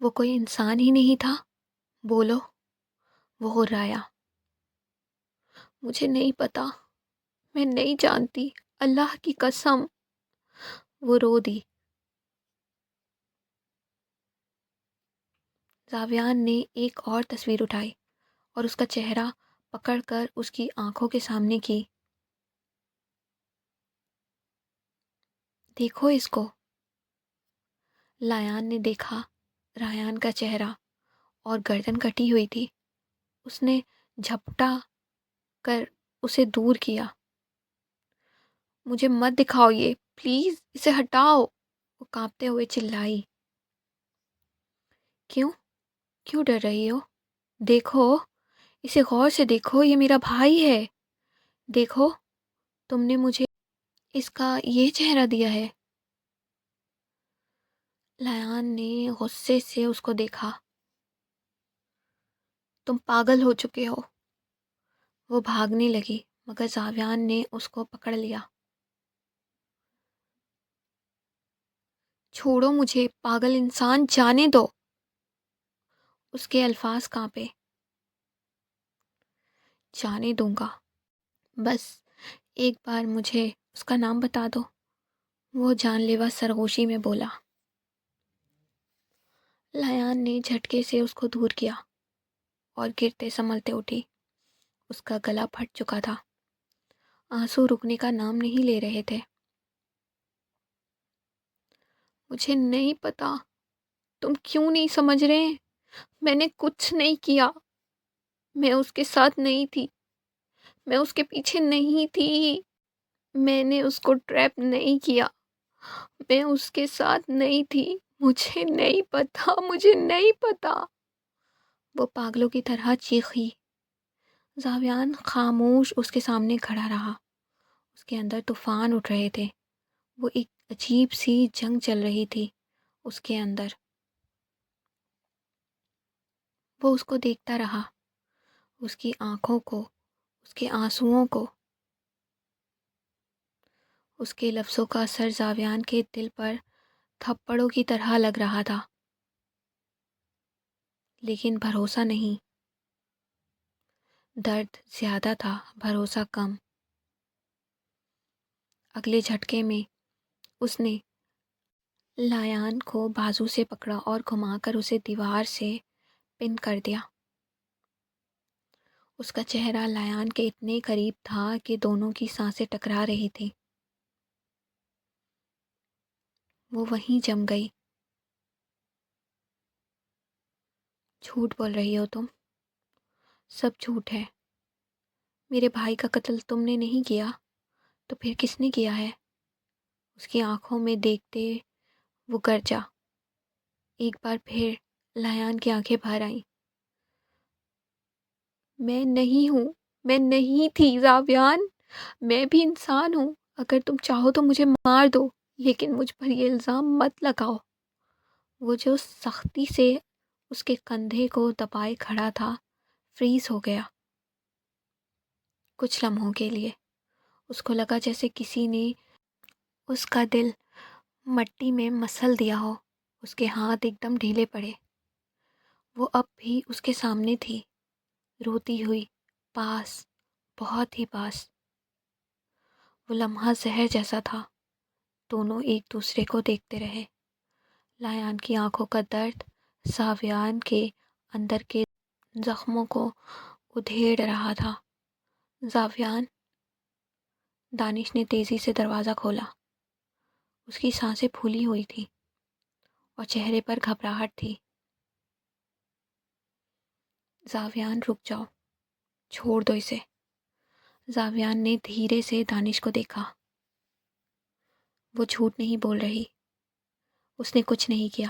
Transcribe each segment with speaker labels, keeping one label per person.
Speaker 1: وہ کوئی انسان ہی نہیں تھا؟ بولو۔ وہ غرایا۔ مجھے نہیں پتا، میں نہیں جانتی، اللہ کی قسم۔ وہ رو دی۔ زاویان نے ایک اور تصویر اٹھائی اور اس کا چہرہ پکڑ کر اس کی آنکھوں کے سامنے کی۔ دیکھو اس کو۔ لایان نے دیکھا رایان کا چہرہ اور گردن کٹی ہوئی تھی۔ اس نے جھپٹا کر اسے دور کیا۔ مجھے مت دکھاؤ یہ، پلیز اسے ہٹاؤ، وہ کانپتے ہوئے چلائی۔ کیوں کیوں ڈر رہی ہو؟ دیکھو اسے غور سے، دیکھو یہ میرا بھائی ہے۔ دیکھو تم نے مجھے اس کا یہ چہرہ دیا ہے۔ لایان نے غصے سے اس کو دیکھا۔ تم پاگل ہو چکے ہو۔ وہ بھاگنے لگی مگر زاویان نے اس کو پکڑ لیا۔ چھوڑو مجھے پاگل انسان، جانے دو۔ اس کے الفاظ کانپے۔ جانے دوں گا، بس ایک بار مجھے اس کا نام بتا دو، وہ جان لیوا سرگوشی میں بولا۔ لایان نے جھٹکے سے اس کو دور کیا اور گرتے سنبھلتے اٹھی۔ اس کا گلا پھٹ چکا تھا، آنسو رکنے کا نام نہیں لے رہے تھے۔ مجھے نہیں پتا، تم کیوں نہیں سمجھ رہے؟ میں نے کچھ نہیں کیا، میں اس کے ساتھ نہیں تھی، میں اس کے پیچھے نہیں تھی، میں نے اس کو ٹریپ نہیں کیا، میں اس کے ساتھ نہیں تھی، مجھے نہیں پتا، مجھے نہیں پتا۔ وہ پاگلوں کی طرح چیخی۔ زاویان خاموش اس کے سامنے کھڑا رہا۔ اس کے اندر طوفان اٹھ رہے تھے، وہ ایک عجیب سی جنگ چل رہی تھی اس کے اندر۔ وہ اس کو دیکھتا رہا، اس کی آنکھوں کو، اس کے آنسوؤں کو۔ اس کے لفظوں کا اثر زاویان کے دل پر تھپڑوں کی طرح لگ رہا تھا، لیکن بھروسہ نہیں۔ درد زیادہ تھا، بھروسہ کم۔ اگلے جھٹکے میں اس نے لایان کو بازو سے پکڑا اور گھما کر اسے دیوار سے پن کر دیا۔ اس کا چہرہ لایان کے اتنے قریب تھا کہ دونوں کی سانسیں ٹکرا رہی تھیں۔ وہ وہیں جم گئی۔ جھوٹ بول رہی ہو تم، سب جھوٹ ہے۔ میرے بھائی کا قتل تم نے نہیں کیا تو پھر کس نے کیا ہے؟ اس کی آنکھوں میں دیکھتے وہ گرجا۔ ایک بار پھر لایان کی آنکھیں بھر آئیں۔ میں نہیں ہوں، میں نہیں تھی زاویان، میں بھی انسان ہوں، اگر تم چاہو تو مجھے مار دو، لیکن مجھ پر یہ الزام مت لگاؤ۔ وہ جو سختی سے اس کے کندھے کو دبائے کھڑا تھا فریز ہو گیا۔ کچھ لمحوں کے لیے اس کو لگا جیسے کسی نے اس کا دل مٹی میں مسل دیا ہو۔ اس کے ہاتھ ایک دم ڈھیلے پڑے۔ وہ اب بھی اس کے سامنے تھی، روتی ہوئی، پاس، بہت ہی پاس۔ وہ لمحہ زہر جیسا تھا۔ دونوں ایک دوسرے کو دیکھتے رہے۔ لایان کی آنکھوں کا درد زاویان کے اندر کے زخموں کو ادھیڑ رہا تھا۔ زاویان، دانش نے تیزی سے دروازہ کھولا۔ اس کی سانسیں پھولی ہوئی تھی اور چہرے پر گھبراہٹ تھی۔ زاویان رک جاؤ، چھوڑ دو اسے۔ زاویان نے دھیرے سے دانش کو دیکھا۔ وہ جھوٹ نہیں بول رہی، اس نے کچھ نہیں کیا۔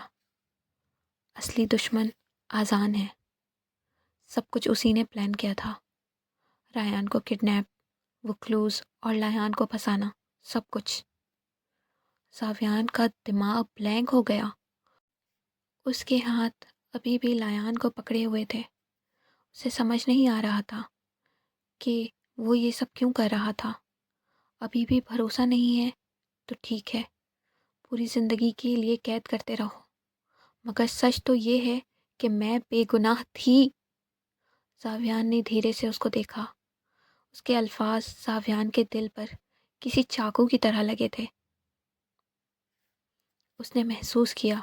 Speaker 1: اصلی دشمن آذان ہے۔ سب کچھ اسی نے پلان کیا تھا۔ رایان کو کڈنیپ، وہ کلوز اور لایان کو پھنسانا، سب کچھ۔ زاویان کا دماغ بلینک ہو گیا۔ اس کے ہاتھ ابھی بھی لایان کو پکڑے ہوئے تھے۔ اسے سمجھ نہیں آ رہا تھا کہ وہ یہ سب کیوں کر رہا تھا۔ ابھی بھی بھروسہ نہیں ہے تو ٹھیک ہے، پوری زندگی کے لیے قید کرتے رہو، مگر سچ تو یہ ہے کہ میں بے گناہ تھی۔ زاویان نے دھیرے سے اس کو دیکھا۔ اس کے الفاظ زاویان کے دل پر کسی چاقو کی طرح لگے تھے۔ اس نے محسوس کیا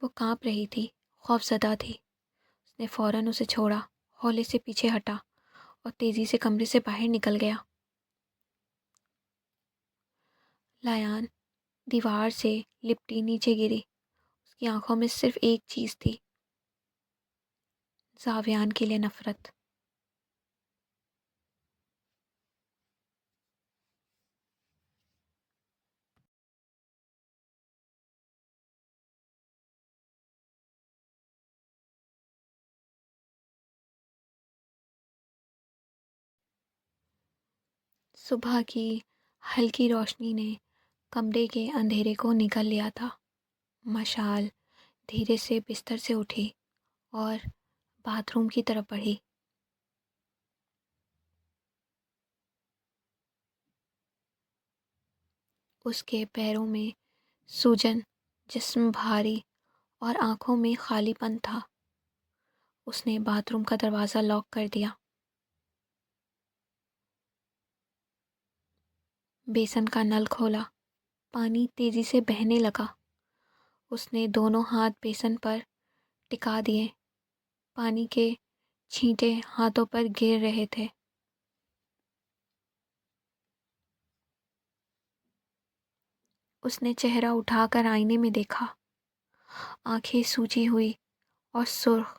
Speaker 1: وہ کانپ رہی تھی، خوف زدہ تھی۔ اس نے فوراً اسے چھوڑا، ہولے سے پیچھے ہٹا اور تیزی سے کمرے سے باہر نکل گیا۔ لایان دیوار سے لپٹی نیچے گری۔ اس کی آنکھوں میں صرف ایک چیز تھی، زاویان کے لیے نفرت۔ صبح کی ہلکی روشنی نے کمرے کے اندھیرے کو نگل لیا تھا۔ مشال دھیرے سے بستر سے اٹھی اور باتھ روم کی طرف بڑھی۔ اس کے پیروں میں سوجن، جسم بھاری اور آنکھوں میں خالی پن تھا۔ اس نے باتھ روم کا دروازہ لاک کر دیا۔ بیسن کا نل کھولا، پانی تیزی سے بہنے لگا۔ اس نے دونوں ہاتھ بیسن پر ٹکا دیے، پانی کے چھینٹے ہاتھوں پر گر رہے تھے۔ اس نے چہرہ اٹھا کر آئینے میں دیکھا، آنکھیں سوجی ہوئی اور سرخ،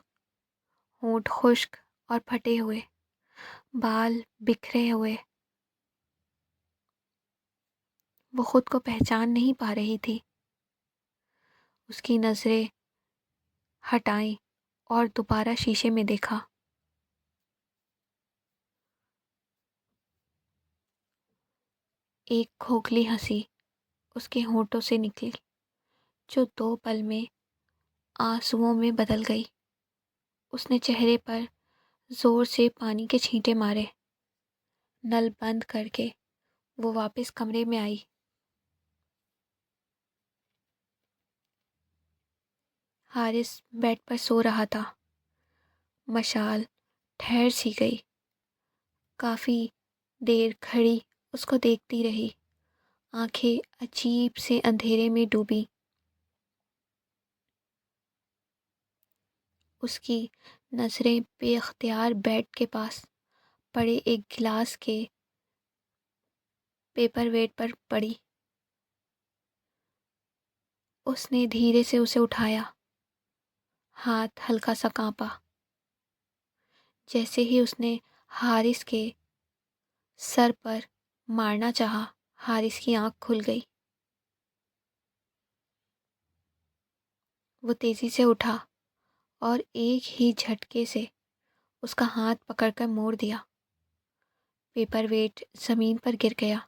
Speaker 1: ہونٹ خشک اور پھٹے ہوئے، بال بکھرے ہوئے۔ وہ خود کو پہچان نہیں پا رہی تھی۔ اس کی نظریں ہٹائیں اور دوبارہ شیشے میں دیکھا۔ ایک کھوکھلی ہنسی اس کے ہونٹوں سے نکلی، جو 2 پل میں آنسوؤں میں بدل گئی۔ اس نے چہرے پر زور سے پانی کے چھینٹے مارے۔ نل بند کر کے وہ واپس کمرے میں آئی۔ حارث بیڈ پر سو رہا تھا۔ مشال ٹھہر سی گئی، کافی دیر کھڑی اس کو دیکھتی رہی، آنکھیں عجیب سے اندھیرے میں ڈوبی۔ اس کی نظریں بے اختیار بیڈ کے پاس پڑے ایک گلاس کے پیپر ویٹ پر پڑی۔ اس نے دھیرے سے اسے اٹھایا، ہاتھ ہلکا سا کانپا۔ جیسے ہی اس نے حارث کے سر پر مارنا چاہا، حارث کی آنکھ کھل گئی۔ وہ تیزی سے اٹھا اور ایک ہی جھٹکے سے اس کا ہاتھ پکڑ کر موڑ دیا۔ پیپر ویٹ زمین پر گر گیا۔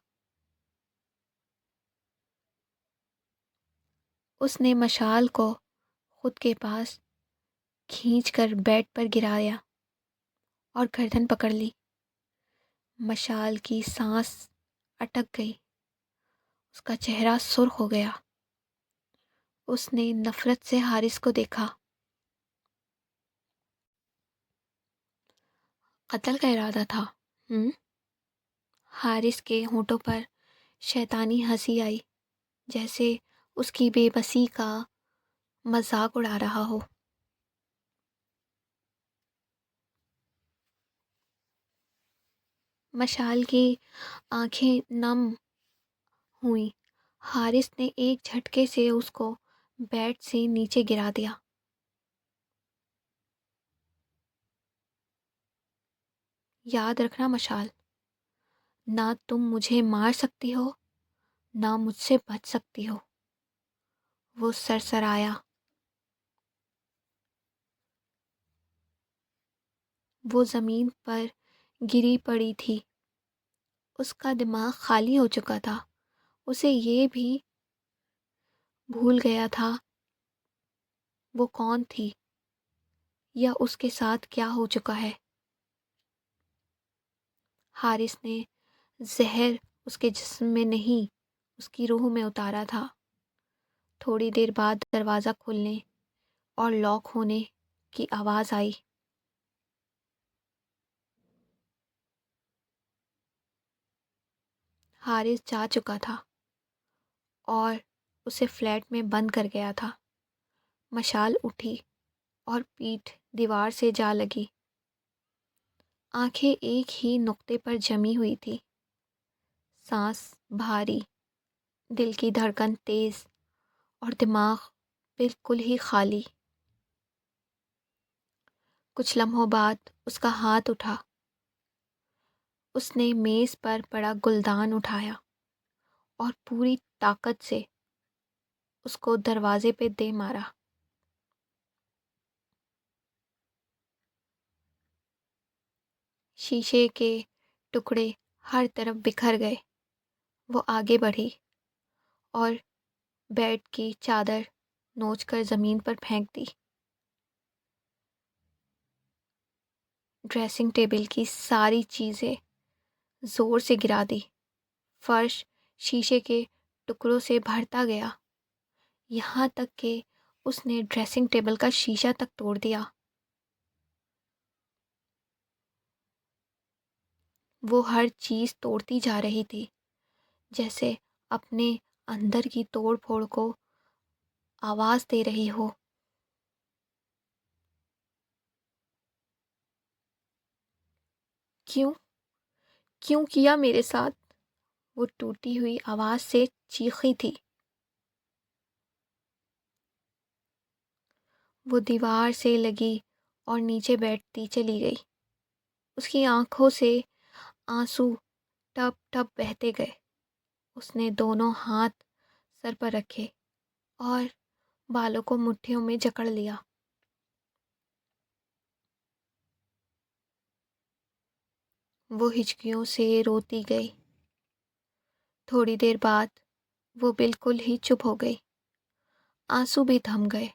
Speaker 1: اس نے مشال کو خود کے پاس کھینچ کر بیڈ پر گرایا اور گردن پکڑ لی۔ مشال کی سانس اٹک گئی، اس کا چہرہ سرخ ہو گیا۔ اس نے نفرت سے حارث کو دیکھا۔ قتل کا ارادہ تھا؟ حارث کے ہونٹوں پر شیطانی ہنسی آئی، جیسے اس کی بے بسی کا مذاق اڑا رہا ہو۔ مشال کی آنکھیں نم ہوئیں۔ حارث نے ایک جھٹکے سے اس کو بیڈ سے نیچے گرا دیا۔ یاد رکھنا مشال، نہ تم مجھے مار سکتی ہو، نہ مجھ سے بچ سکتی ہو۔ وہ سرسرایا۔ وہ زمین پر گری پڑی تھی۔ اس کا دماغ خالی ہو چکا تھا۔ اسے یہ بھی بھول گیا تھا وہ کون تھی یا اس کے ساتھ کیا ہو چکا ہے۔ حارث نے زہر اس کے جسم میں نہیں، اس کی روح میں اتارا تھا۔ تھوڑی دیر بعد دروازہ کھلنے اور لاک ہونے کی آواز آئی۔ حارث جا چکا تھا اور اسے فلیٹ میں بند کر گیا تھا۔ مشال اٹھی اور پیٹھ دیوار سے جا لگی۔ آنکھیں ایک ہی نقطے پر جمی ہوئی تھی، سانس بھاری، دل کی دھڑکن تیز اور دماغ بالکل ہی خالی۔ کچھ لمحوں بعد اس کا ہاتھ اٹھا۔ اس نے میز پر پڑا گلدان اٹھایا اور پوری طاقت سے اس کو دروازے پہ دے مارا۔ شیشے کے ٹکڑے ہر طرف بکھر گئے۔ وہ آگے بڑھی اور بیڈ کی چادر نوچ کر زمین پر پھینک دی۔ ڈریسنگ ٹیبل کی ساری چیزیں زور سے گرا دی۔ فرش شیشے کے ٹکڑوں سے بھرتا گیا، یہاں تک کہ اس نے ڈریسنگ ٹیبل کا شیشہ تک توڑ دیا۔ وہ ہر چیز توڑتی جا رہی تھی، جیسے اپنے اندر کی توڑ پھوڑ کو آواز دے رہی ہو۔ کیوں کیوں کیا میرے ساتھ؟ وہ ٹوٹی ہوئی آواز سے چیخی تھی۔ وہ دیوار سے لگی اور نیچے بیٹھتی چلی گئی۔ اس کی آنکھوں سے آنسو ٹپ ٹپ بہتے گئے۔ اس نے دونوں ہاتھ سر پر رکھے اور بالوں کو مٹھیوں میں جکڑ لیا۔ وہ ہچکیوں سے روتی گئی۔ تھوڑی دیر بعد وہ بالکل ہی چپ ہو گئی۔ آنسو بھی تھم گئے۔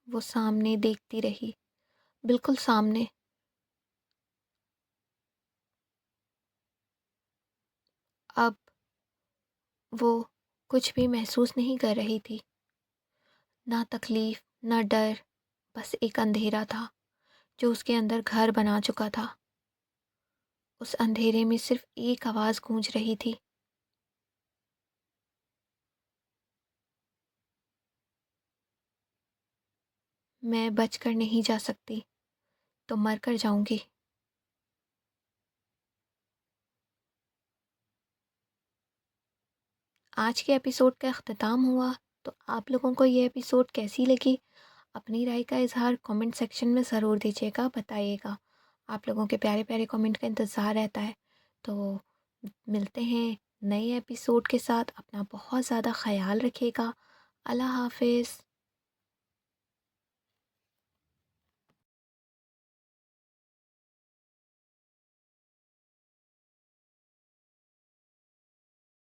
Speaker 1: وہ سامنے دیکھتی رہی، بالکل سامنے۔ اب وہ کچھ بھی محسوس نہیں کر رہی تھی، نہ تکلیف نہ ڈر، بس ایک اندھیرا تھا جو اس کے اندر گھر بنا چکا تھا۔ اس اندھیرے میں صرف ایک آواز گونج رہی تھی، میں بچ کر نہیں جا سکتی تو مر کر جاؤں گی۔ آج کے ایپیسوڈ کا اختتام ہوا، تو آپ لوگوں کو یہ ایپیسوڈ کیسی لگی؟ اپنی رائے کا اظہار کامنٹ سیکشن میں ضرور دیجیے گا، بتائیے گا۔ آپ لوگوں کے پیارے پیارے کامنٹ کا انتظار رہتا ہے۔ تو ملتے ہیں نئے ایپیسوڈ کے ساتھ۔ اپنا بہت زیادہ خیال رکھیے گا۔ اللہ حافظ۔